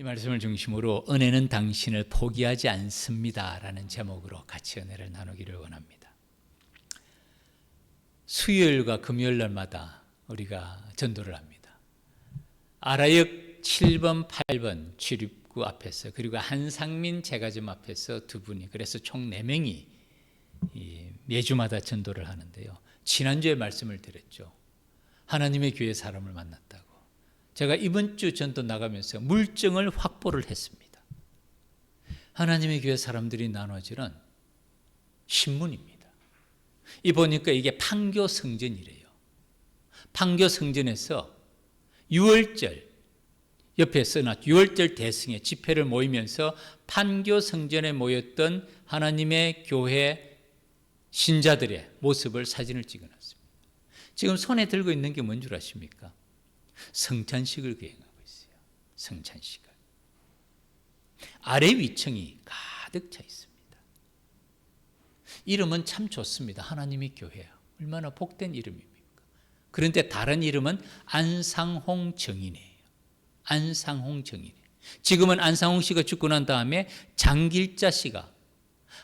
이 말씀을 중심으로 은혜는 당신을 포기하지 않습니다 라는 제목으로 같이 은혜를 나누기를 원합니다. 수요일과 금요일 날마다 우리가 전도를 합니다. 아라역 7번 8번 출입구 앞에서, 그리고 한상민 제과점 앞에서 두 분이, 그래서 총 4명이 매주마다 전도를 하는데요. 지난주에 말씀을 드렸죠. 하나님의 교회 사람을 만났다고. 제가 이번 주 전도 나가면서 물증을 확보를 했습니다. 하나님의 교회 사람들이 나눠지는 신문입니다. 이 보니까 이게 판교 성전이래요. 판교 성전에서 6월절 옆에 써놨 6월절 대승회 집회를 모이면서 판교 성전에 모였던 하나님의 교회 신자들의 모습을 사진을 찍어놨습니다. 지금 손에 들고 있는 게 뭔 줄 아십니까? 성찬식을 거행하고 있어요. 성찬식을. 아래 위층이 가득 차 있습니다. 이름은 참 좋습니다. 하나님의 교회야. 얼마나 복된 이름입니까? 그런데 다른 이름은 안상홍 정인이에요. 안상홍 정인. 지금은 안상홍 씨가 죽고 난 다음에 장길자 씨가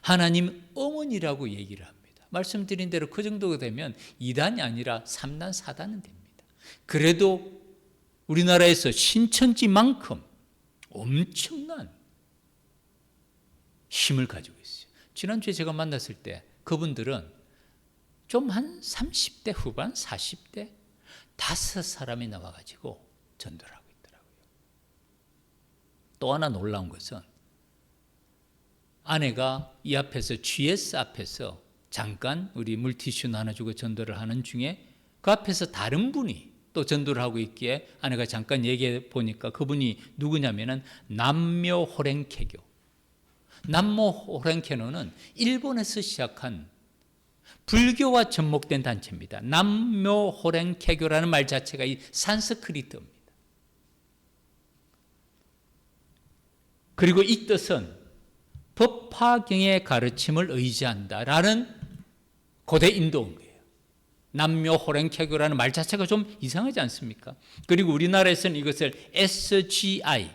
하나님 어머니라고 얘기를 합니다. 말씀드린 대로 그 정도가 되면 2단이 아니라 3단, 4단은 됩니다. 그래도 우리나라에서 신천지만큼 엄청난 힘을 가지고 있어요. 지난주에 제가 만났을 때 그분들은 좀 한 30대 후반, 40대 5사람이 나와가지고 전도를 하고 있더라고요. 또 하나 놀라운 것은 아내가 이 앞에서 GS 앞에서 잠깐 우리 물티슈 나눠주고 전도를 하는 중에 그 앞에서 다른 분이 또 전도를 하고 있기에 아내가 잠깐 얘기해 보니까 그분이 누구냐면은 남묘호랭케교. 남묘호랭케노는 일본에서 시작한 불교와 접목된 단체입니다. 남묘호랭케교라는 말 자체가 이 산스크리트입니다. 그리고 이 뜻은 법화경의 가르침을 의지한다라는 고대 인도인 거예요. 남묘호랭케교라는 말 자체가 좀 이상하지 않습니까? 그리고 우리나라에서는 이것을 SGI,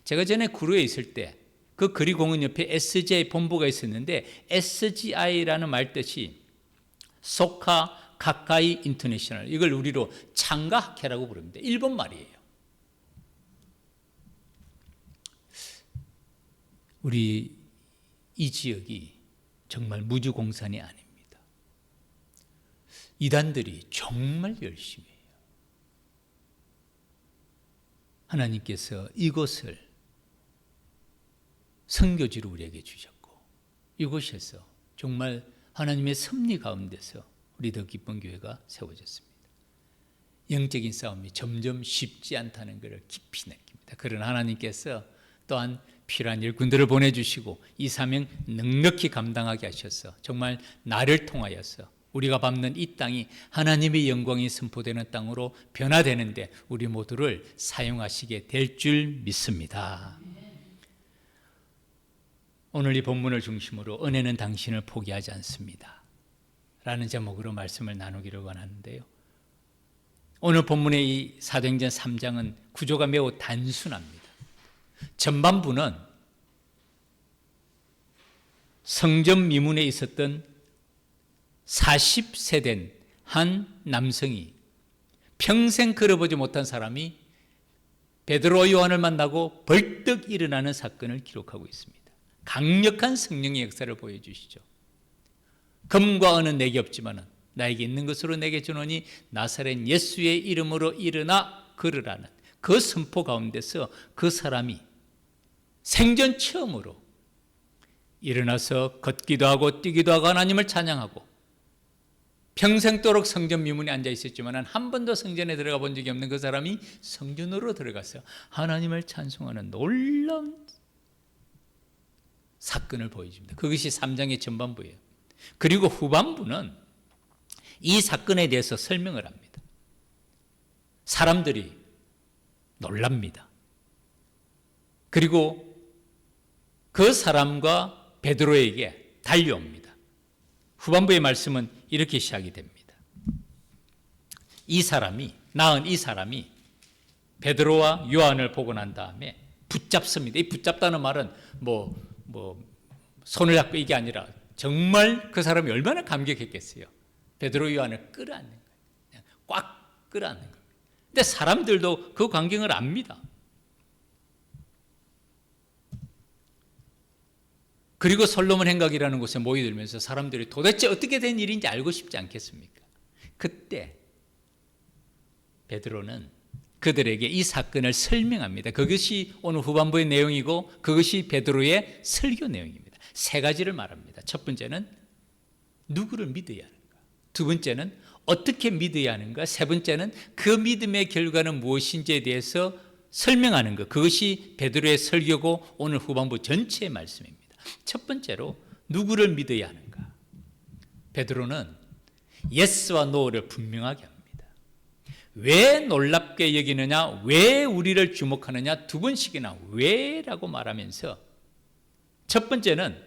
제가 전에 구로에 있을 때 그 거리공원 옆에 SGI 본부가 있었는데 SGI라는 말 뜻이 소카 가카이 인터내셔널, 이걸 우리로 창가학회라고 부릅니다. 일본 말이에요. 우리 이 지역이 정말 무주공산이 아닙니다. 이단들이 정말 열심히 해요. 하나님께서 이곳을 선교지로 우리에게 주셨고 이곳에서 정말 하나님의 섭리 가운데서 우리 더 기쁜 교회가 세워졌습니다. 영적인 싸움이 점점 쉽지 않다는 것을 깊이 느낍니다. 그러나 하나님께서 또한 필요한 일꾼들을 보내주시고 이 사명 넉넉히 감당하게 하셔서 정말 나를 통하여서 우리가 밟는 이 땅이 하나님의 영광이 선포되는 땅으로 변화되는데 우리 모두를 사용하시게 될 줄 믿습니다. 오늘 이 본문을 중심으로 은혜는 당신을 포기하지 않습니다 라는 제목으로 말씀을 나누기를 원하는데요. 오늘 본문의 이 사도행전 3장은 구조가 매우 단순합니다. 전반부는 성전 미문에 있었던 40세 된 한 남성이, 평생 걸어보지 못한 사람이 베드로 요한을 만나고 벌떡 일어나는 사건을 기록하고 있습니다. 강력한 성령의 역사를 보여주시죠. 금과 은은 내게 없지만 나에게 있는 것으로 내게 주노니 나사렛 예수의 이름으로 일어나 걸으라는 그 선포 가운데서 그 사람이 생전 처음으로 일어나서 걷기도 하고 뛰기도 하고 하나님을 찬양하고, 평생도록 성전 미문에 앉아 있었지만 한 번도 성전에 들어가 본 적이 없는 그 사람이 성전으로 들어가서 하나님을 찬송하는 놀라운 사건을 보여줍니다. 그것이 3장의 전반부예요. 그리고 후반부는 이 사건에 대해서 설명을 합니다. 사람들이 놀랍니다. 그리고 그 사람과 베드로에게 달려옵니다. 후반부의 말씀은 이렇게 시작이 됩니다. 낳은 이 사람이 베드로와 요한을 보고 난 다음에 붙잡습니다. 이 붙잡다는 말은 손을 잡고 이게 아니라 정말 그 사람이 얼마나 감격했겠어요. 베드로 요한을 끌어안는 거예요. 그냥 꽉 끌어안는 겁니다. 근데 사람들도 그 광경을 압니다. 그리고 솔로몬 행각이라는 곳에 모여들면서 사람들이 도대체 어떻게 된 일인지 알고 싶지 않겠습니까? 그때 베드로는 그들에게 이 사건을 설명합니다. 그것이 오늘 후반부의 내용이고 그것이 베드로의 설교 내용입니다. 세 가지를 말합니다. 첫 번째는 누구를 믿어야 하는가, 두 번째는 어떻게 믿어야 하는가, 세 번째는 그 믿음의 결과는 무엇인지에 대해서 설명하는 것. 그것이 베드로의 설교고 오늘 후반부 전체의 말씀입니다. 첫 번째로 누구를 믿어야 하는가. 베드로는 예스와 노를 분명하게 합니다. 왜 놀랍게 여기느냐, 왜 우리를 주목하느냐, 두 번씩이나 왜라고 말하면서 첫 번째는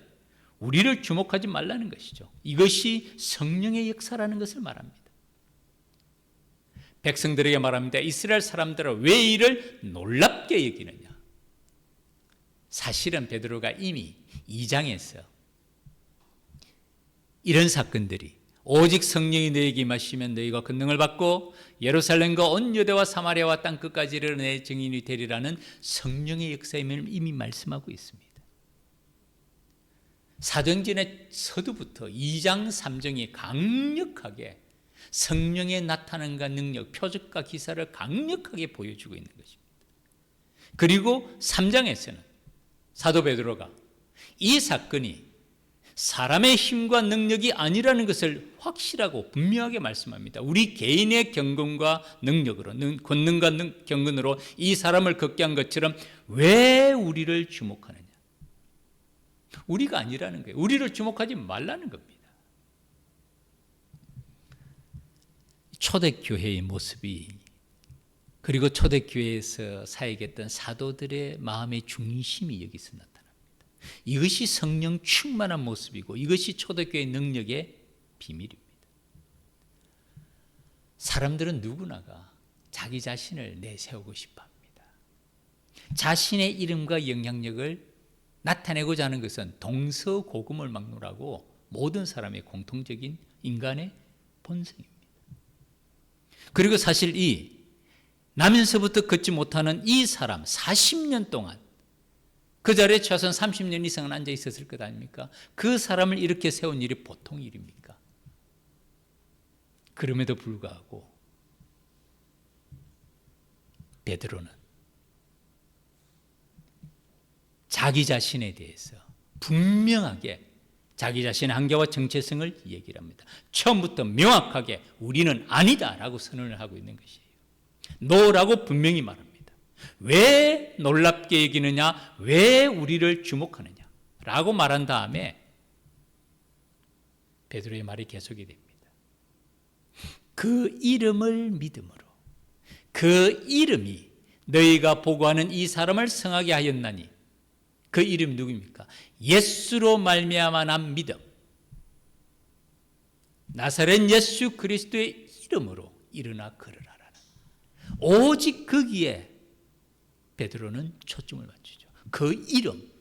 우리를 주목하지 말라는 것이죠. 이것이 성령의 역사라는 것을 말합니다. 백성들에게 말합니다. 이스라엘 사람들은 왜 이를 놀랍게 여기느냐. 사실은 베드로가 이미 2장에서 이런 사건들이 오직 성령이 너에게 임하시면 너희가 권능을 받고 예루살렘과 온 유대와 사마리아와 땅끝까지 이르러 내 증인이 되리라는 성령의 역사임을 이미 말씀하고 있습니다. 사도행전의 서두부터 2장 3장이 강력하게 성령의 나타남과 능력, 표적과 기사를 강력하게 보여주고 있는 것입니다. 그리고 3장에서는 사도 베드로가 이 사건이 사람의 힘과 능력이 아니라는 것을 확실하고 분명하게 말씀합니다. 우리 개인의 경건과 능력으로, 권능과 경건으로 이 사람을 걷게 한 것처럼 왜 우리를 주목하느냐. 우리가 아니라는 거예요. 우리를 주목하지 말라는 겁니다. 초대교회의 모습이, 그리고 초대교회에서 사역했던 사도들의 마음의 중심이 여기서 나타납니다. 이것이 성령 충만한 모습이고 이것이 초대교회의 능력의 비밀입니다. 사람들은 누구나가 자기 자신을 내세우고 싶어 합니다. 자신의 이름과 영향력을 나타내고자 하는 것은 동서고금을 막론하고 모든 사람의 공통적인 인간의 본성입니다. 그리고 사실 이 나면서부터 걷지 못하는 이 사람 40년 동안 그 자리에 최소한 30년 이상은 앉아 있었을 것 아닙니까? 그 사람을 이렇게 세운 일이 보통 일입니까? 그럼에도 불구하고 베드로는 자기 자신에 대해서 분명하게 자기 자신의 한계와 정체성을 얘기를 합니다. 처음부터 명확하게 우리는 아니다라고 선언을 하고 있는 것이에요. 노라고 분명히 말합니다. 왜 놀랍게 여기느냐, 왜 우리를 주목하느냐 라고 말한 다음에 베드로의 말이 계속이 됩니다. 그 이름을 믿음으로, 그 이름이 너희가 보고하는 이 사람을 성하게 하였나니, 그 이름이 누구입니까? 예수로 말미암아 난 믿음, 나사렛 예수 그리스도의 이름으로 일어나 걸으라라는, 오직 거기에 베드로는 초점을 맞추죠. 그 이름,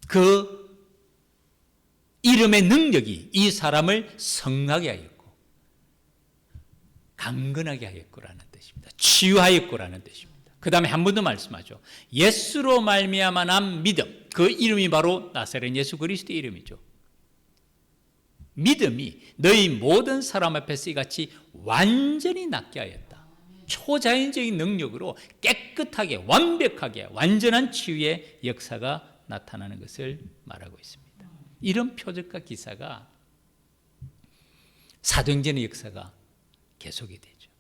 그 이름의 능력이 이 사람을 성하게 하였고 강건하게 하였고라는 뜻입니다. 치유하였고라는 뜻입니다. 그 다음에 한 번 더 말씀하죠. 예수로 말미암아 난 믿음, 그 이름이 바로 나사렛 예수 그리스도의 이름이죠. 믿음이 너희 모든 사람 앞에서 이같이 완전히 낫게 하였다. 초자연적인 능력으로 깨끗하게, 완벽하게, 완전한 치유의 역사가 나타나는 것을 말하고 있습니다. 이런 표적과 기사가 사도행전의 역사가 계속이 되죠.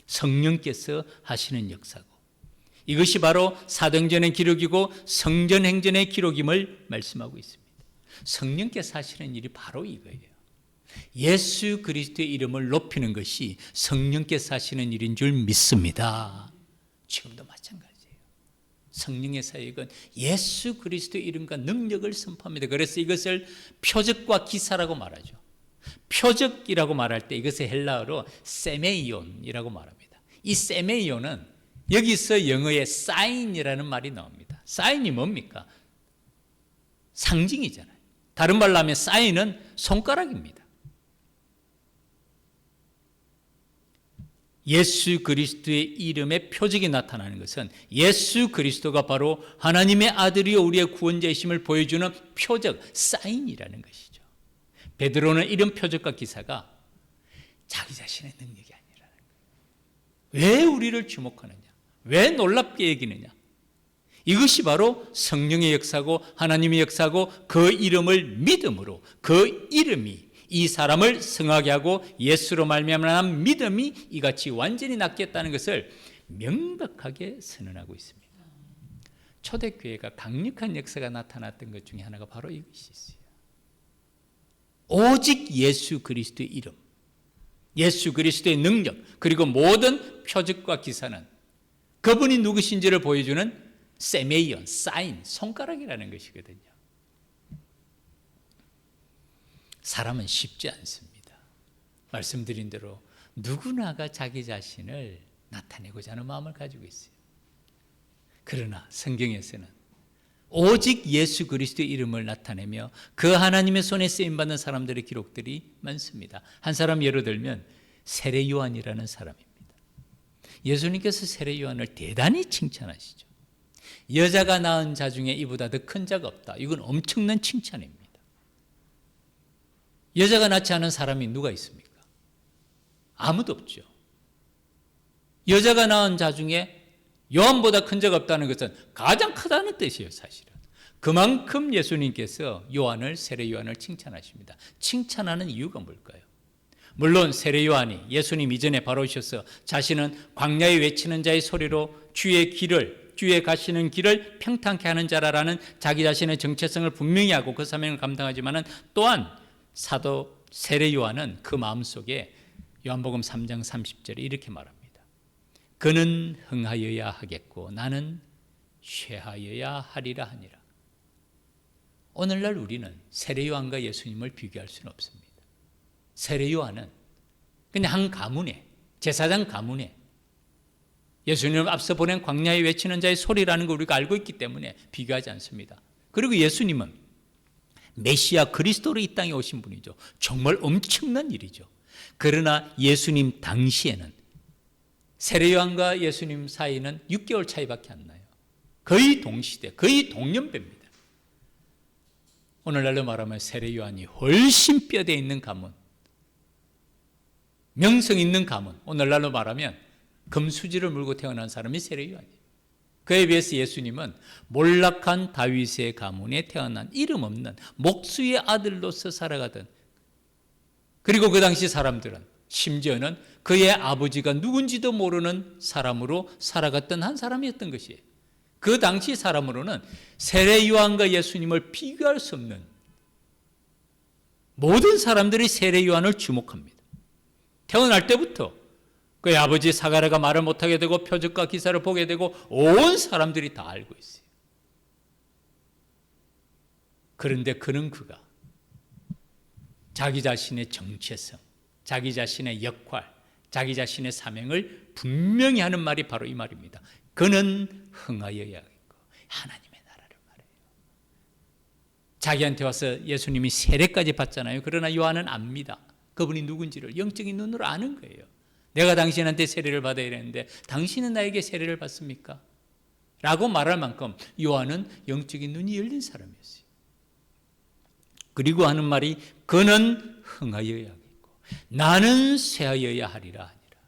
성령께서 하시는 역사고, 이것이 바로 사도행전의 기록이고 성전행전의 기록임을 말씀하고 있습니다. 성령께서 하시는 일이 바로 이거예요. 예수 그리스도의 이름을 높이는 것이 성령께서 하시는 일인 줄 믿습니다. 지금도 마찬가지예요. 성령의 사역은 예수 그리스도의 이름과 능력을 선포합니다. 그래서 이것을 표적과 기사라고 말하죠. 표적이라고 말할 때 이것을 헬라어로 세메이온이라고 말합니다. 이 세메이온은 여기서 영어의 sign이라는 말이 나옵니다. sign이 뭡니까? 상징이잖아요. 다른 말로 하면 sign은 손가락입니다. 예수 그리스도의 이름의 표적이 나타나는 것은 예수 그리스도가 바로 하나님의 아들이요 우리의 구원자이심을 보여주는 표적, 사인이라는 것이죠. 베드로는 이런 표적과 기사가 자기 자신의 능력이 아니라는 거예요. 왜 우리를 주목하느냐? 왜 놀랍게 여기느냐? 이것이 바로 성령의 역사고 하나님의 역사고 그 이름을 믿음으로 그 이름이 이 사람을 성하게 하고 예수로 말미암은 믿음이 이같이 완전히 낫겠다는 것을 명백하게 선언하고 있습니다. 초대교회가 강력한 역사가 나타났던 것 중에 하나가 바로 이것이 있어요. 오직 예수 그리스도의 이름, 예수 그리스도의 능력, 그리고 모든 표적과 기사는 그분이 누구신지를 보여주는 세메이언, 사인, 손가락이라는 것이거든요. 사람은 쉽지 않습니다. 말씀드린 대로 누구나가 자기 자신을 나타내고자 하는 마음을 가지고 있어요. 그러나 성경에서는 오직 예수 그리스도의 이름을 나타내며 그 하나님의 손에 쓰임받는 사람들의 기록들이 많습니다. 한 사람 예로 들면 세례 요한이라는 사람입니다. 예수님께서 세례 요한을 대단히 칭찬하시죠. 여자가 낳은 자 중에 이보다 더 큰 자가 없다. 이건 엄청난 칭찬입니다. 여자가 낳지 않은 사람이 누가 있습니까? 아무도 없죠. 여자가 낳은 자 중에 요한보다 큰 자가 없다는 것은 가장 크다는 뜻이에요, 사실은. 그만큼 예수님께서 요한을, 세례 요한을 칭찬하십니다. 칭찬하는 이유가 뭘까요? 물론 세례 요한이 예수님 이전에 바로 오셔서 자신은 광야에 외치는 자의 소리로 주의 가시는 길을 평탄케 하는 자라라는 자기 자신의 정체성을 분명히 하고 그 사명을 감당하지만은 또한 사도 세례 요한은 그 마음속에 요한복음 3장 30절에 이렇게 말합니다. 그는 흥하여야 하겠고 나는 쇠하여야 하리라 하니라. 오늘날 우리는 세례 요한과 예수님을 비교할 수는 없습니다. 세례 요한은 그냥 한 가문에, 제사장 가문에 예수님을 앞서 보낸 광야에 외치는 자의 소리라는 걸 우리가 알고 있기 때문에 비교하지 않습니다. 그리고 예수님은 메시아 그리스도로 이 땅에 오신 분이죠. 정말 엄청난 일이죠. 그러나 예수님 당시에는 세례 요한과 예수님 사이는 6개월 차이밖에 안 나요. 거의 동시대, 거의 동년배입니다. 오늘날로 말하면 세례 요한이 훨씬 뼈대에 있는 가문, 명성 있는 가문, 오늘날로 말하면 금수지를 물고 태어난 사람이 세례 요한이에요. 그에 비해서 예수님은 몰락한 다윗의 가문에 태어난 이름 없는 목수의 아들로서 살아가던, 그리고 그 당시 사람들은 심지어는 그의 아버지가 누군지도 모르는 사람으로 살아갔던 한 사람이었던 것이에요. 그 당시 사람으로는 세례 요한과 예수님을 비교할 수 없는, 모든 사람들이 세례 요한을 주목합니다. 태어날 때부터 그의 아버지 사가랴가 말을 못하게 되고 표적과 기사를 보게 되고 온 사람들이 다 알고 있어요. 그런데 그가 자기 자신의 정체성, 자기 자신의 역할, 자기 자신의 사명을 분명히 하는 말이 바로 이 말입니다. 그는 흥하여야겠고 하나님의 나라를 말해요. 자기한테 와서 예수님이 세례까지 받잖아요. 그러나 요한은 압니다. 그분이 누군지를 영적인 눈으로 아는 거예요. 내가 당신한테 세례를 받아야 되는데 당신은 나에게 세례를 받습니까? 라고 말할 만큼 요한은 영적인 눈이 열린 사람이었어요. 그리고 하는 말이 그는 흥하여야겠고 나는 쇠하여야 하리라 하니라.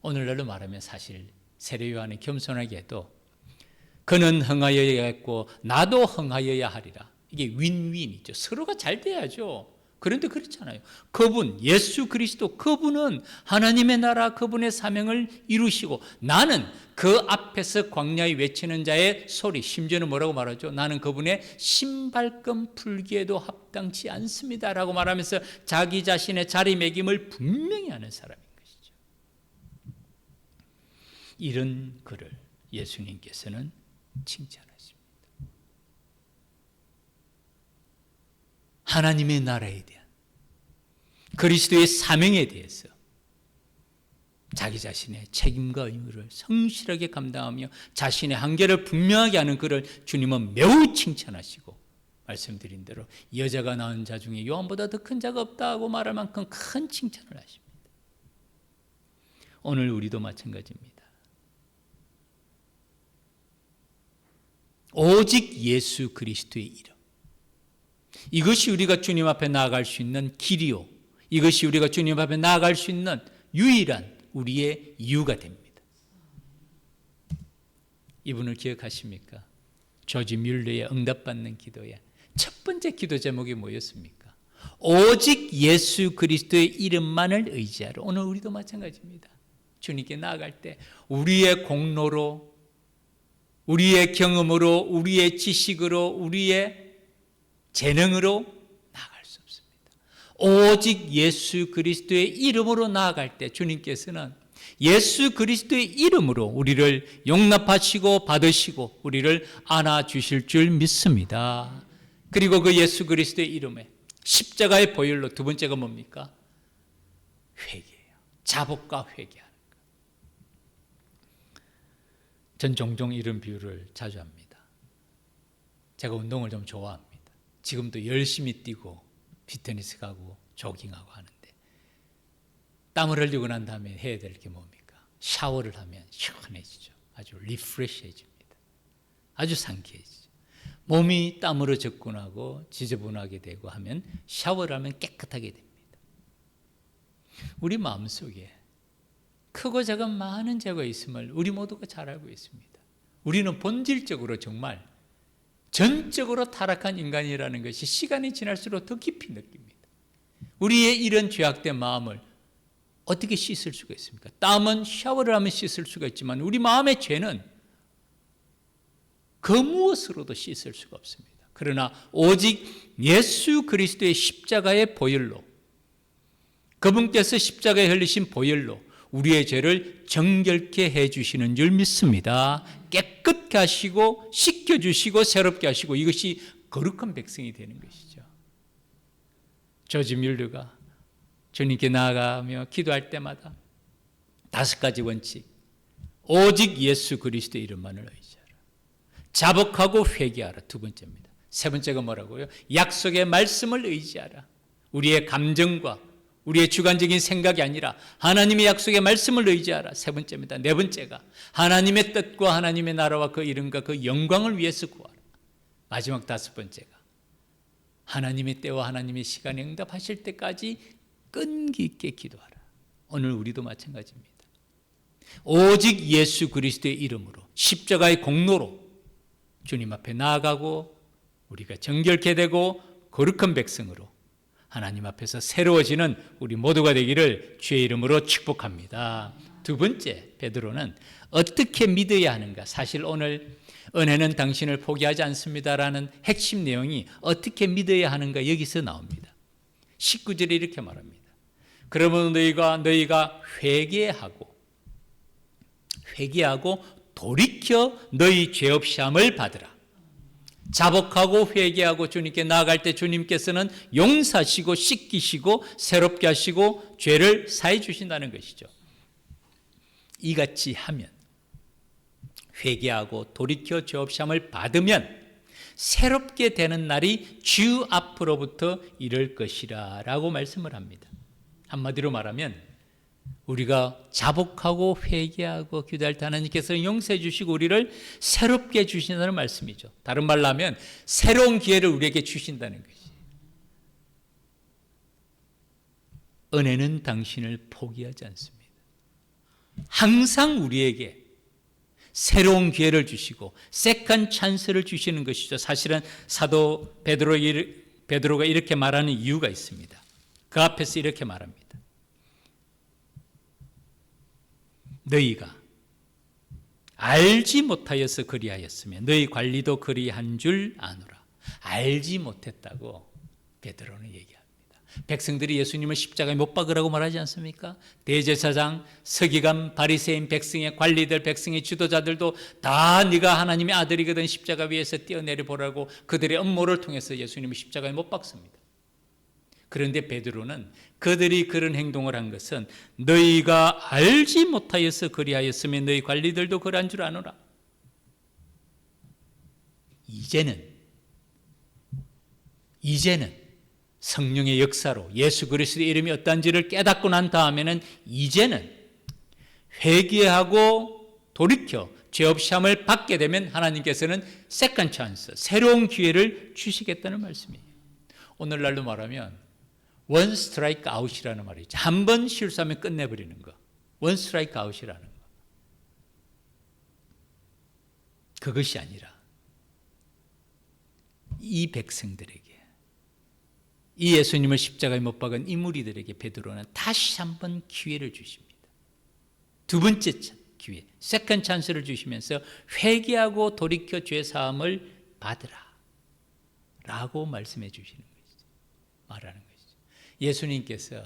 오늘날로 말하면 사실 세례 요한이 겸손하게 해도 그는 흥하여야겠고 나도 흥하여야 하리라. 이게 윈윈이죠. 서로가 잘 돼야죠. 그런데 그렇잖아요. 그분, 예수 그리스도, 그분은 하나님의 나라, 그분의 사명을 이루시고 나는 그 앞에서 광야에 외치는 자의 소리, 심지어는 뭐라고 말하죠? 나는 그분의 신발끈 풀기에도 합당치 않습니다 라고 말하면서 자기 자신의 자리매김을 분명히 하는 사람인 것이죠. 이런 그를 예수님께서는 칭찬하십니다. 하나님의 나라에 대한, 그리스도의 사명에 대해서 자기 자신의 책임과 의무를 성실하게 감당하며 자신의 한계를 분명하게 하는 그를 주님은 매우 칭찬하시고, 말씀드린 대로 여자가 낳은 자 중에 요한보다 더 큰 자가 없다고 말할 만큼 큰 칭찬을 하십니다. 오늘 우리도 마찬가지입니다. 오직 예수 그리스도의 이름, 이것이 우리가 주님 앞에 나아갈 수 있는 길이요, 이것이 우리가 주님 앞에 나아갈 수 있는 유일한 우리의 이유가 됩니다. 이분을 기억하십니까? 조지 뮬러의 응답받는 기도에 첫 번째 기도 제목이 뭐였습니까? 오직 예수 그리스도의 이름만을 의지하라. 오늘 우리도 마찬가지입니다. 주님께 나아갈 때 우리의 공로로, 우리의 경험으로, 우리의 지식으로, 우리의 재능으로 나아갈 수 없습니다. 오직 예수 그리스도의 이름으로 나아갈 때 주님께서는 예수 그리스도의 이름으로 우리를 용납하시고 받으시고 우리를 안아주실 줄 믿습니다. 그리고 그 예수 그리스도의 이름에 십자가의 보혈로 두 번째가 뭡니까? 회개예요. 자복과 회개하는 것. 전 종종 이런 비유를 자주 합니다. 제가 운동을 좀 좋아합니다. 지금도 열심히 뛰고 피트니스 가고 조깅하고 하는데, 땀을 흘리고 난 다음에 해야 될 게 뭡니까? 샤워를 하면 시원해지죠. 아주 리프레시해집니다. 아주 상쾌해지죠. 몸이 땀으로 접근하고 지저분하게 되고 하면 샤워를 하면 깨끗하게 됩니다. 우리 마음속에 크고 작은 많은 죄가 있음을 우리 모두가 잘 알고 있습니다. 우리는 본질적으로 정말 전적으로 타락한 인간이라는 것이 시간이 지날수록 더 깊이 느낍니다. 우리의 이런 죄악된 마음을 어떻게 씻을 수가 있습니까? 땀은 샤워를 하면 씻을 수가 있지만 우리 마음의 죄는 그 무엇으로도 씻을 수가 없습니다. 그러나 오직 예수 그리스도의 십자가의 보혈로, 그분께서 십자가에 흘리신 보혈로 우리의 죄를 정결케 해주시는 줄 믿습니다. 깨끗게 하시고 씻겨주시고 새롭게 하시고, 이것이 거룩한 백성이 되는 것이죠. 조지 뮬러가 주님께 나아가며 기도할 때마다 5가지 원칙, 오직 예수 그리스도의 이름만을 의지하라, 자복하고 회개하라, 두 번째입니다. 세 번째가 뭐라고요? 약속의 말씀을 의지하라. 우리의 감정과 우리의 주관적인 생각이 아니라 하나님의 약속의 말씀을 의지하라, 세 번째입니다. 네 번째가 하나님의 뜻과 하나님의 나라와 그 이름과 그 영광을 위해서 구하라. 마지막 5번째가 하나님의 때와 하나님의 시간에 응답하실 때까지 끈기 있게 기도하라. 오늘 우리도 마찬가지입니다. 오직 예수 그리스도의 이름으로, 십자가의 공로로 주님 앞에 나아가고 우리가 정결케 되고 거룩한 백성으로 하나님 앞에서 새로워지는 우리 모두가 되기를 주의 이름으로 축복합니다. 두 번째, 베드로는 어떻게 믿어야 하는가? 사실 오늘 은혜는 당신을 포기하지 않습니다라는 핵심 내용이 어떻게 믿어야 하는가 여기서 나옵니다. 19절에 이렇게 말합니다. 그러면 너희가 회개하고 돌이켜 너희 죄 없이 함을 받으라. 자복하고 회개하고 주님께 나아갈 때 주님께서는 용서하시고 씻기시고 새롭게 하시고 죄를 사해 주신다는 것이죠. 이같이 하면, 회개하고 돌이켜 죄 없이 함을 받으면 새롭게 되는 날이 주 앞으로부터 이를 것이라 라고 말씀을 합니다. 한마디로 말하면 우리가 자복하고 회개하고 기도할 때 하나님께서 용서해 주시고 우리를 새롭게 해 주신다는 말씀이죠. 다른 말로 하면 새로운 기회를 우리에게 주신다는 것이에요. 은혜는 당신을 포기하지 않습니다. 항상 우리에게 새로운 기회를 주시고 세컨 찬스를 주시는 것이죠. 사실은 사도 베드로가 이렇게 말하는 이유가 있습니다. 그 앞에서 이렇게 말합니다. 너희가 알지 못하여서 그리하였으며 너희 관리도 그리한 줄 아노라. 알지 못했다고 베드로는 얘기합니다. 백성들이 예수님을 십자가에 못 박으라고 말하지 않습니까? 대제사장, 서기관, 바리새인, 백성의 관리들, 백성의 지도자들도 다 네가 하나님의 아들이거든 십자가 위에서 뛰어내려 보라고 그들의 음모를 통해서 예수님을 십자가에 못 박습니다. 그런데 베드로는 그들이 그런 행동을 한 것은 너희가 알지 못하여서 그리하였으면 너희 관리들도 그러한 줄 아노라. 이제는 성령의 역사로 예수 그리스도의 이름이 어떠한지를 깨닫고 난 다음에는 이제는 회개하고 돌이켜 죄 없이 함을 받게 되면 하나님께서는 세컨 찬스, 새로운 기회를 주시겠다는 말씀이에요. 오늘날로 말하면 원 스트라이크 아웃이라는 말이죠. 한 번 실수하면 끝내버리는 거. 원 스트라이크 아웃이라는 거. 그것이 아니라 이 백성들에게, 이 예수님을 십자가에 못 박은 이 무리들에게 베드로는 다시 한번 기회를 주십니다. 두 번째 기회, 세컨 찬스를 주시면서 회개하고 돌이켜 죄 사함을 받으라 라고 말씀해 주시는 것이죠. 말하는 것이죠. 예수님께서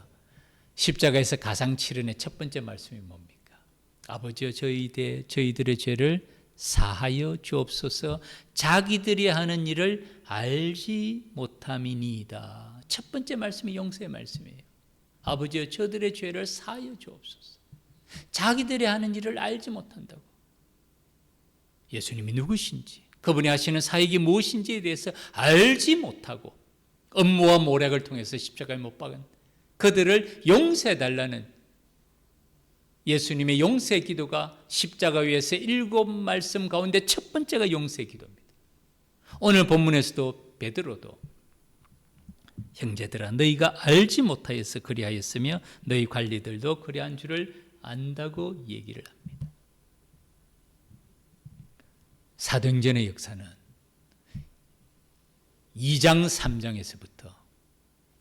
십자가에서 가상 치른의 첫 번째 말씀이 뭡니까? 아버지여 저희들의 죄를 사하여 주옵소서. 자기들이 하는 일을 알지 못함이니이다. 첫 번째 말씀이 용서의 말씀이에요. 아버지여 저들의 죄를 사하여 주옵소서. 자기들이 하는 일을 알지 못한다고. 예수님이 누구신지, 그분이 하시는 사역이 무엇인지에 대해서 알지 못하고 업무와 모략을 통해서 십자가에 못 박은 그들을 용서해달라는 예수님의 용서의 기도가 십자가 위에서 7말씀 가운데 첫 번째가 용서의 기도입니다. 오늘 본문에서도 베드로도 형제들아 너희가 알지 못하여서 그리하였으며 너희 관리들도 그리한 줄을 안다고 얘기를 합니다. 사도행전의 역사는 2장 3장에서부터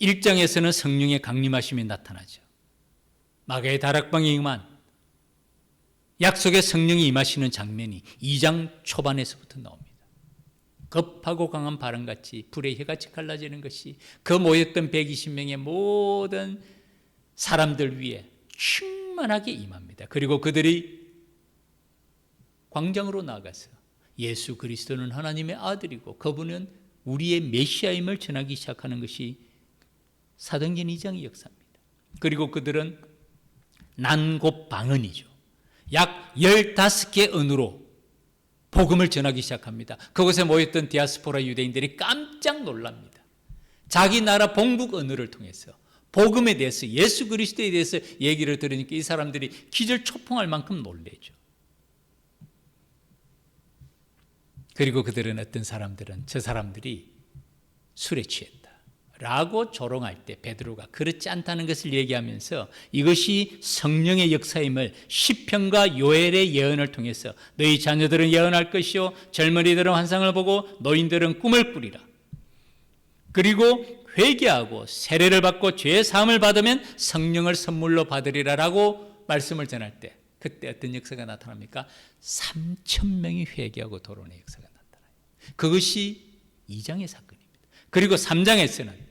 1장에서는 성령의 강림하심이 나타나죠. 마가의 다락방에 임한 약속의 성령이 임하시는 장면이 2장 초반에서부터 나옵니다. 급하고 강한 바람같이 불의 혀같이 갈라지는 것이 그 모였던 120명의 모든 사람들 위에 충만하게 임합니다. 그리고 그들이 광장으로 나가서 예수 그리스도는 하나님의 아들이고 그분은 우리의 메시아임을 전하기 시작하는 것이 사도행전 2장의 역사입니다. 그리고 그들은 난곳방언이죠. 약 15개 언어로 복음을 전하기 시작합니다. 그곳에 모였던 디아스포라 유대인들이 깜짝 놀랍니다. 자기 나라 본국 언어를 통해서 복음에 대해서, 예수 그리스도에 대해서 얘기를 들으니까 이 사람들이 기절초풍할 만큼 놀래죠. 그리고 그들은, 어떤 사람들은 저 사람들이 술에 취했다 라고 조롱할 때 베드로가 그렇지 않다는 것을 얘기하면서 이것이 성령의 역사임을 시편과 요엘의 예언을 통해서 너희 자녀들은 예언할 것이요 젊은이들은 환상을 보고 노인들은 꿈을 꾸리라. 그리고 회개하고 세례를 받고 죄의 사함을 받으면 성령을 선물로 받으리라 라고 말씀을 전할 때 그때 어떤 역사가 나타납니까? 3,000명이 회개하고 돌아오는 역사가 나타나요. 그것이 2장의 사건입니다. 그리고 3장에서는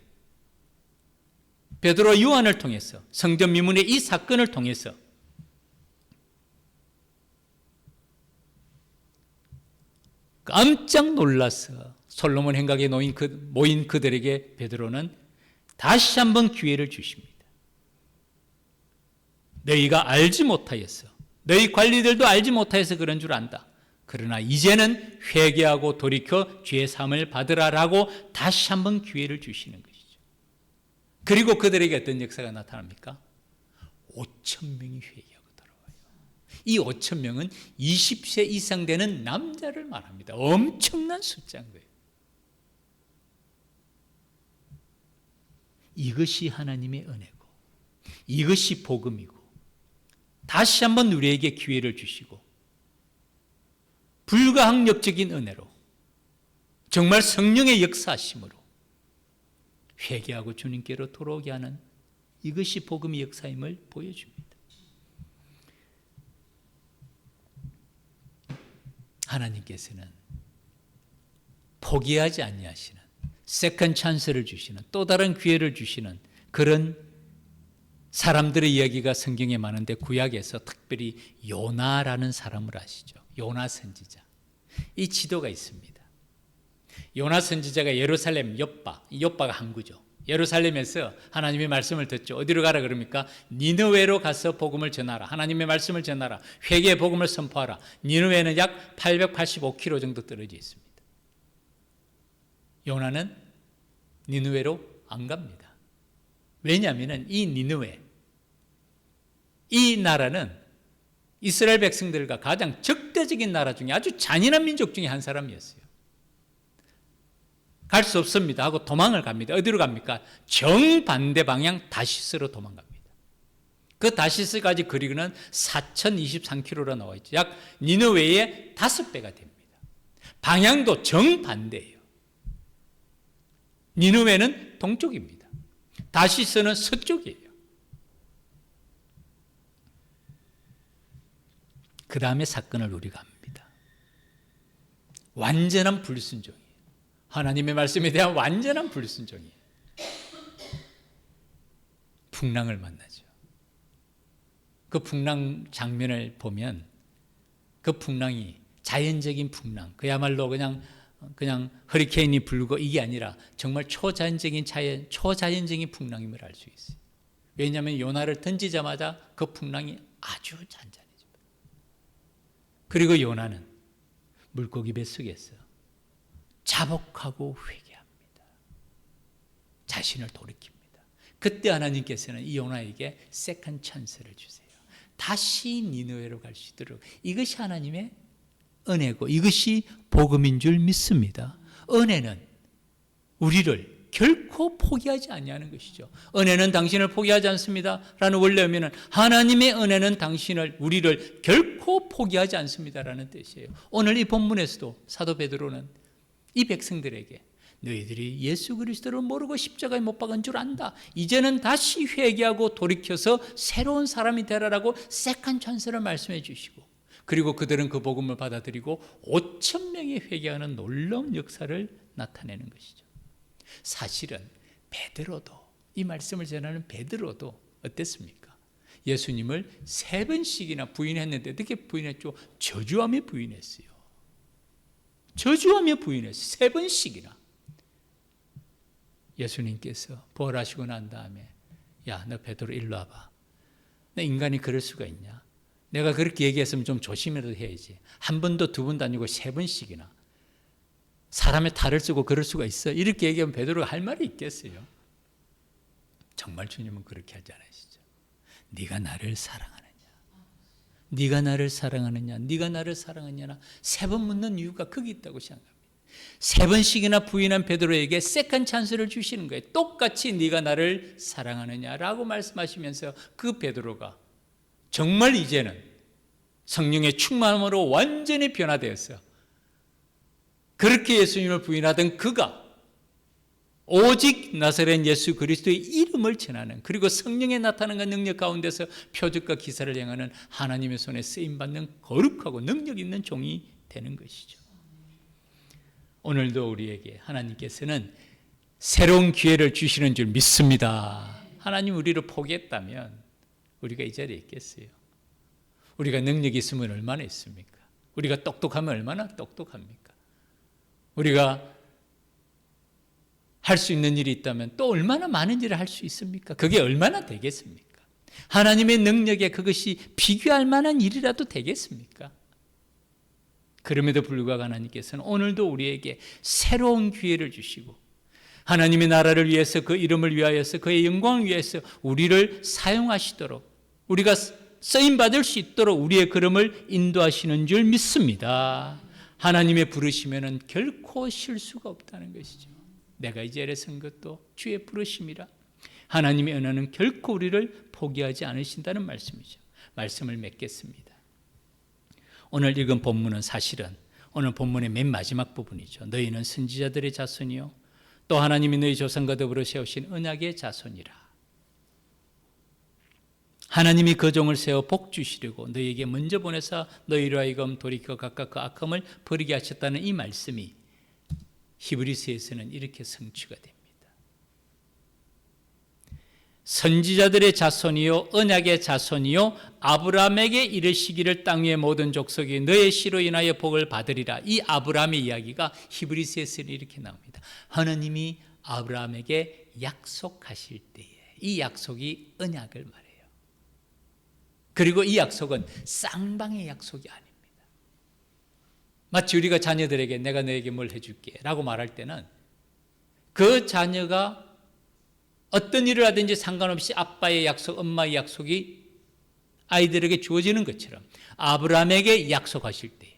베드로 요한을 통해서 성전 미문의 이 사건을 통해서 깜짝 놀라서 솔로몬 행각에 모인 그들에게 베드로는 다시 한번 기회를 주십니다. 너희가 알지 못하여서, 너희 관리들도 알지 못하여서 그런 줄 안다. 그러나 이제는 회개하고 돌이켜 죄의 사함을 받으라라고 다시 한번 기회를 주시는 것이죠. 그리고 그들에게 어떤 역사가 나타납니까? 5,000명이 회개하고 돌아와요. 이 5,000명은 20세 이상 되는 남자를 말합니다. 엄청난 숫자인 거예요. 이것이 하나님의 은혜고, 이것이 복음이고, 다시 한번 우리에게 기회를 주시고 불가항력적인 은혜로 정말 성령의 역사하심으로 회개하고 주님께로 돌아오게 하는, 이것이 복음의 역사임을 보여줍니다. 하나님께서는 포기하지 아니하시는, 세컨 찬스를 주시는, 또 다른 기회를 주시는 그런 사람들의 이야기가 성경에 많은데 구약에서 특별히 요나라는 사람을 아시죠? 요나 선지자. 이 지도가 있습니다. 요나 선지자가 예루살렘 욥바가 항구죠. 예루살렘에서 하나님의 말씀을 듣죠. 어디로 가라 그럽니까? 니느웨로 가서 복음을 전하라. 하나님의 말씀을 전하라. 회개의 복음을 선포하라. 니느웨는 약 885km 정도 떨어져 있습니다. 요나는 니느웨로 안 갑니다. 왜냐하면 이 니느웨, 이 나라는 이스라엘 백성들과 가장 적대적인 나라 중에 아주 잔인한 민족 중에 한 사람이었어요. 갈 수 없습니다 하고 도망을 갑니다. 어디로 갑니까? 정반대 방향 다시스로 도망갑니다. 그 다시스까지 거리는 4023km로 나와 있죠. 약 니느웨의 5배가 됩니다. 방향도 정반대예요. 니느웨는 동쪽입니다. 다시스는 서쪽이에요. 그 다음에 사건을 우리가 압니다. 완전한 불순종이에요. 하나님의 말씀에 대한 완전한 불순종이에요. 풍랑을 만나죠. 그 풍랑 장면을 보면 그 풍랑이 자연적인 풍랑, 그야말로 그냥 허리케인이 불고 이게 아니라 정말 초자연적인 풍랑임을 알 수 있어요. 왜냐하면 요나를 던지자마자 그 풍랑이 아주 잔잔해집니다. 그리고 요나는 물고기 뱃속에서 자복하고 회개합니다. 자신을 돌이킵니다. 그때 하나님께서는 이 요나에게 세컨 찬스를 주세요. 다시 니느웨로 갈 수 있도록. 이것이 하나님의 은혜고 이것이 복음인 줄 믿습니다. 은혜는 우리를 결코 포기하지 아니하는 것이죠. 은혜는 당신을 포기하지 않습니다 라는 원래 의미는 하나님의 은혜는 우리를 결코 포기하지 않습니다 라는 뜻이에요. 오늘 이 본문에서도 사도 베드로는 이 백성들에게 너희들이 예수 그리스도를 모르고 십자가에 못 박은 줄 안다. 이제는 다시 회개하고 돌이켜서 새로운 사람이 되라라고 세컨 찬스를 말씀해 주시고, 그리고 그들은 그 복음을 받아들이고 5,000명이 회개하는 놀라운 역사를 나타내는 것이죠. 사실은 베드로도, 이 말씀을 전하는 베드로도 어땠습니까? 예수님을 3번씩이나 부인했는데 어떻게 부인했죠? 저주하며 부인했어요. 저주하며 부인했어요. 3번씩이나. 예수님께서 부활하시고 난 다음에 야, 너 베드로 일로 와봐. 너 인간이 그럴 수가 있냐? 내가 그렇게 얘기했으면 좀 조심이라도 해야지. 1번도 2번도 아니고 3번씩이나. 사람의 탈을 쓰고 그럴 수가 있어. 이렇게 얘기하면 베드로가 할 말이 있겠어요? 정말 주님은 그렇게 하지 않으시죠. 네가 나를 사랑하느냐? 네가 나를 사랑하느냐? 네가 나를 사랑하느냐? 3번 묻는 이유가 거기 있다고 생각합니다. 3번씩이나 부인한 베드로에게 세컨 찬스를 주시는 거예요. 똑같이 네가 나를 사랑하느냐라고 말씀하시면서 그 베드로가 정말 이제는 성령의 충만함으로 완전히 변화되었어요. 그렇게 예수님을 부인하던 그가 오직 나사렛 예수 그리스도의 이름을 전하는, 그리고 성령의 나타남과 능력 가운데서 표적과 기사를 행하는 하나님의 손에 쓰임받는 거룩하고 능력 있는 종이 되는 것이죠. 오늘도 우리에게 하나님께서는 새로운 기회를 주시는 줄 믿습니다. 하나님 우리를 포기했다면 우리가 이 자리에 있겠어요? 우리가 능력이 있으면 얼마나 있습니까? 우리가 똑똑하면 얼마나 똑똑합니까? 우리가 할 수 있는 일이 있다면 또 얼마나 많은 일을 할 수 있습니까? 그게 얼마나 되겠습니까? 하나님의 능력에 그것이 비교할 만한 일이라도 되겠습니까? 그럼에도 불구하고 하나님께서는 오늘도 우리에게 새로운 기회를 주시고 하나님의 나라를 위해서, 그 이름을 위하여서, 그의 영광을 위해서 우리를 사용하시도록, 우리가 쓰임받을 수 있도록 우리의 걸음을 인도하시는 줄 믿습니다. 하나님의 부르시면은 결코 실수가 없다는 것이죠. 내가 이 자리에 선 것도 주의 부르심이라. 하나님의 은혜는 결코 우리를 포기하지 않으신다는 말씀이죠. 말씀을 맺겠습니다. 오늘 읽은 본문은 사실은 오늘 본문의 맨 마지막 부분이죠. 너희는 선지자들의 자손이요 또 하나님이 너희 조상과 더불어 세우신 언약의 자손이라. 하나님이 그 종을 세워 복 주시려고 너희에게 먼저 보내사 너희로 하여금 돌이켜 각각 그 악함을 버리게 하셨다는 이 말씀이 히브리서에서는 이렇게 성취가 됩니다. 선지자들의 자손이요 언약의 자손이요 아브라함에게 이르시기를 땅 위의 모든 족속이 너의 씨로 인하여 복을 받으리라. 이 아브라함의 이야기가 히브리서에서는 이렇게 나옵니다. 하나님이 아브라함에게 약속하실 때에 이 약속이 언약을 말해요. 그리고 이 약속은 쌍방의 약속이 아닙니다. 마치 우리가 자녀들에게 내가 너에게 뭘 해줄게 라고 말할 때는 그 자녀가 어떤 일을 하든지 상관없이 아빠의 약속, 엄마의 약속이 아이들에게 주어지는 것처럼 아브라함에게 약속하실 때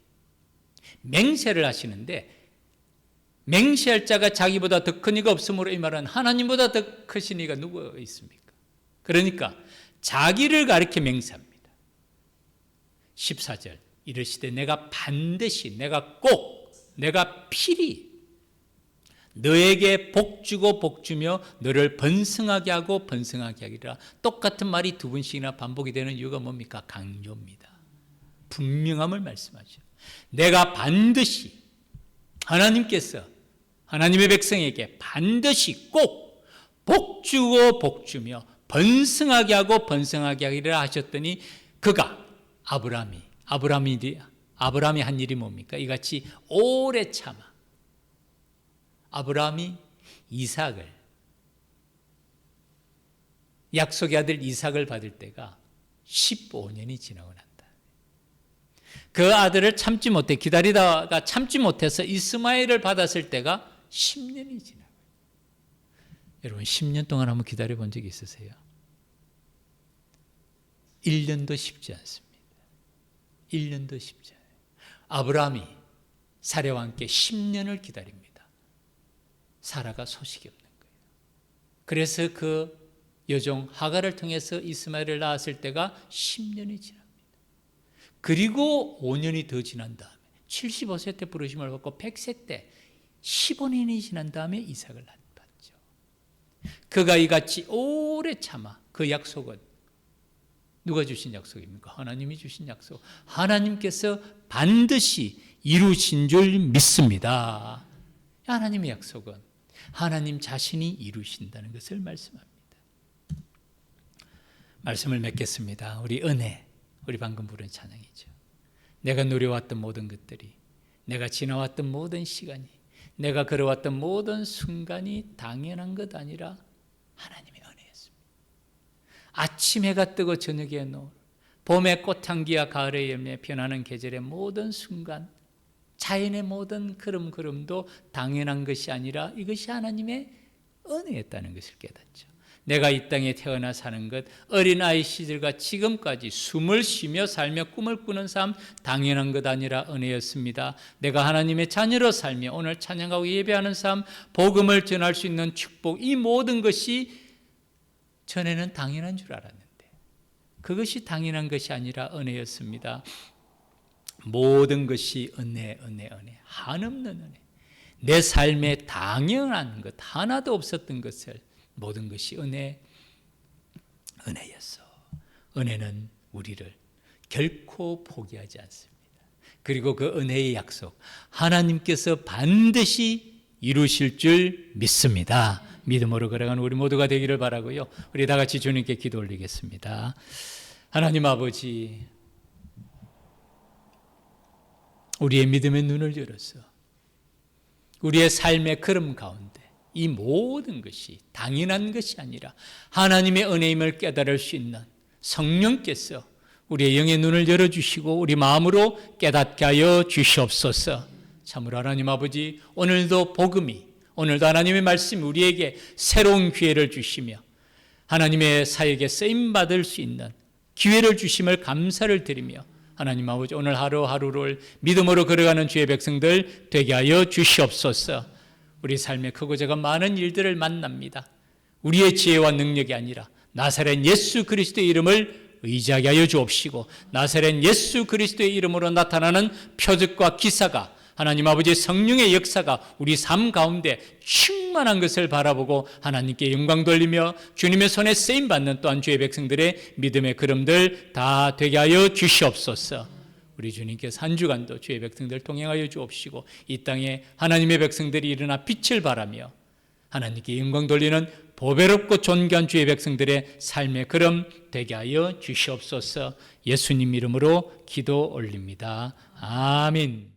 맹세를 하시는데, 맹세할 자가 자기보다 더 큰 이가 없으므로 이 말은 하나님보다 더 크신 이가 누구 있습니까? 그러니까 자기를 가리켜 맹세합니다. 14절 이르시되 내가 반드시 내가 꼭 내가 필히 너에게 복주고 복주며 너를 번성하게 하고 번성하게 하리라. 똑같은 말이 두 번씩이나 반복이 되는 이유가 뭡니까? 강조입니다. 분명함을 말씀하죠. 내가 반드시, 하나님께서 하나님의 백성에게 반드시 꼭 복주고 복주며 번성하게 하고 번성하게 하리라 하셨더니, 그가 아브라함이 한 일이 뭡니까? 이같이 오래 참아 아브라함이 약속의 아들 이삭을 받을 때가 15년이 지나고 난다. 그 아들을 기다리다가 참지 못해서 이스마엘을 받았을 때가 10년이 지나고. 여러분 10년 동안 한번 기다려 본 적이 있으세요? 1년도 쉽지 않습니다. 1년도 쉽지 않아요. 아브라함이 사라와 함께 10년을 기다립니다. 사라가 소식이 없는 거예요. 그래서 그 여종 하갈을 통해서 이스마엘을 낳았을 때가 10년이 지납니다. 그리고 5년이 더 지난 다음에 75세 때 부르심을 받고 100세 때 15년이 지난 다음에 이삭을 낳았죠. 그가 이같이 오래 참아 그 약속은 누가 주신 약속입니까? 하나님이 주신 약속. 하나님께서 반드시 이루신 줄 믿습니다. 하나님의 약속은 하나님 자신이 이루신다는 것을 말씀합니다. 말씀을 맺겠습니다. 우리 은혜, 우리 방금 부른 찬양이죠. 내가 누려왔던 모든 것들이, 내가 지나왔던 모든 시간이, 내가 걸어왔던 모든 순간이 당연한 것 아니라 하나님의 은혜였습니다. 아침 해가 뜨고 저녁에 노을, 봄의 꽃향기와 가을의 열매, 변하는 계절의 모든 순간, 자연의 모든 걸음걸음도 당연한 것이 아니라 이것이 하나님의 은혜였다는 것을 깨닫죠. 내가 이 땅에 태어나 사는 것, 어린아이 시절과 지금까지 숨을 쉬며 살며 꿈을 꾸는 삶, 당연한 것 아니라 은혜였습니다. 내가 하나님의 자녀로 살며 오늘 찬양하고 예배하는 삶, 복음을 전할 수 있는 축복, 이 모든 것이 전에는 당연한 줄 알았는데 그것이 당연한 것이 아니라 은혜였습니다. 모든 것이 은혜, 한없는 은혜. 내 삶에 당연한 것 하나도 없었던 것을 모든 것이 은혜였어. 은혜는 우리를 결코 포기하지 않습니다. 그리고 그 은혜의 약속, 하나님께서 반드시 이루실 줄 믿습니다. 믿음으로 걸어가는 우리 모두가 되기를 바라고요. 우리 다 같이 주님께 기도 올리겠습니다. 하나님 아버지, 우리의 믿음의 눈을 열어서 우리의 삶의 걸음 가운데 이 모든 것이 당연한 것이 아니라 하나님의 은혜임을 깨달을 수 있는 성령께서 우리의 영의 눈을 열어주시고 우리 마음으로 깨닫게 하여 주시옵소서. 참으로 하나님 아버지, 오늘도 복음이, 오늘도 하나님의 말씀이 우리에게 새로운 기회를 주시며 하나님의 사역에 쓰임받을 수 있는 기회를 주심을 감사를 드리며 하나님 아버지, 오늘 하루하루를 믿음으로 걸어가는 주의 백성들 되게 하여 주시옵소서. 우리 삶에 크고 작은 많은 일들을 만납니다. 우리의 지혜와 능력이 아니라 나사렛 예수 그리스도의 이름을 의지하게 하여 주옵시고, 나사렛 예수 그리스도의 이름으로 나타나는 표적과 기사가, 하나님 아버지 성령의 역사가 우리 삶 가운데 충만한 것을 바라보고 하나님께 영광 돌리며 주님의 손에 쓰임받는 또한 주의 백성들의 믿음의 걸음들 다 되게 하여 주시옵소서. 우리 주님께서 한 주간도 주의 백성들 동행하여 주옵시고 이 땅에 하나님의 백성들이 일어나 빛을 발하며 하나님께 영광 돌리는 보배롭고 존귀한 주의 백성들의 삶의 걸음 되게 하여 주시옵소서. 예수님 이름으로 기도 올립니다. 아멘.